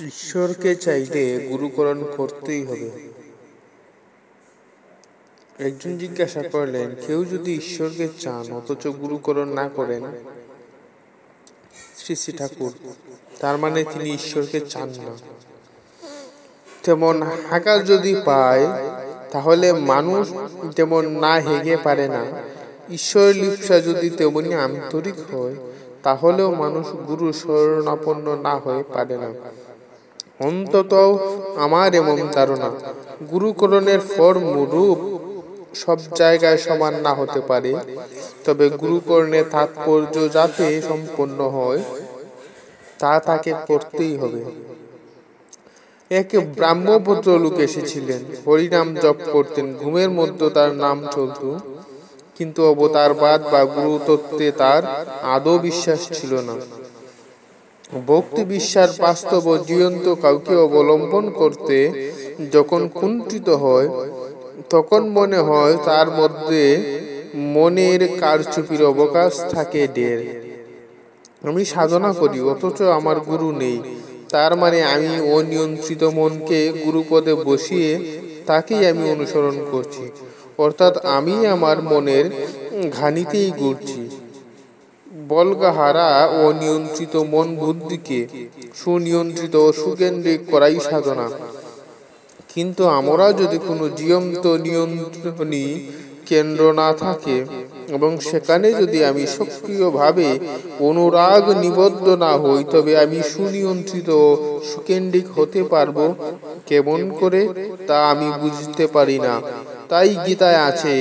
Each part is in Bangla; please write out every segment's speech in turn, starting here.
ঈশ্বরকে চাইলে গুরুকরণ করতেই হবে। একজন জিজ্ঞাসা করলেন, কেউ যদি ঈশ্বরকে চান অথচ গুরুকরণ না করেন, শ্রী শ্রী ঠাকুর, তার মানে তিনি ঈশ্বরকে চান না। তেমন হাঁকা যদি পায় তাহলে মানুষ তেমন না হেগে পারে না। ঈশ্বর লিপ্সা যদি তেমনি আন্তরিক হয় তাহলেও মানুষ গুরু শরণাপন্ন না হয়ে পারে না। অন্তত আমার এমন ধারণা, গুরুকরণের ফর্ম রূপ সব জায়গায় সমান না হতে পারে, তবে গুরুকরণের তাৎপর্য যাতে সম্পন্ন হয় তা তাকে করতেই হবে। এক ব্রাহ্মভদ্র লোক এসেছিলেন, হরিনাম জপ করতেন, ঘুমের মধ্যে তার নাম চলত, কিন্তু অবতারবাদ বা গুরুতত্ত্বে তার আদৌ বিশ্বাস ছিল না। ভক্তি বিশ্বাস বাস্তব জীবন্ত কাউকে অবলম্বন করতে যখন কুণ্ঠিত হয় তখন মনে হয় তার মধ্যে মনের কারচুপির অবকাশ থাকে ঢের। আমি সাধনা করি অথচ আমার গুরু নেই, তার মানে আমি অনিয়ন্ত্রিত মনকে গুরুপদে বসিয়ে তাকেই আমি অনুসরণ করছি, অর্থাৎ আমি আমার মনের ঘানিতেই ঘুরছি। বলগাহারা অনিয়ন্ত্রিত মন বুদ্ধিকে সুনিয়ন্ত্রিত ও সুকেন্দ্রিক করাই সাধনা। কিন্তু আমরা যদি কোনো জীবন্ত নিয়ন্ত্রণী কেন্দ্র না থাকে এবং সেখানে যদি আমি সক্রিয়ভাবে অনুরাগ নিবদ্ধ না হই, তবে আমি সুনিয়ন্ত্রিত ও সুকেন্দ্রিক হতে পারবো কেমন করে তা আমি বুঝতে পারি না। তাই গীতায় আছে,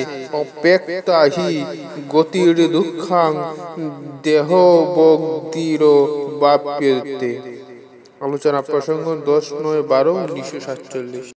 অব্যক্তা হি গতির দুঃখাং দেহবক্তির বাপ্যতে। আলোচনা প্রসঙ্গ 10/9/12/1947।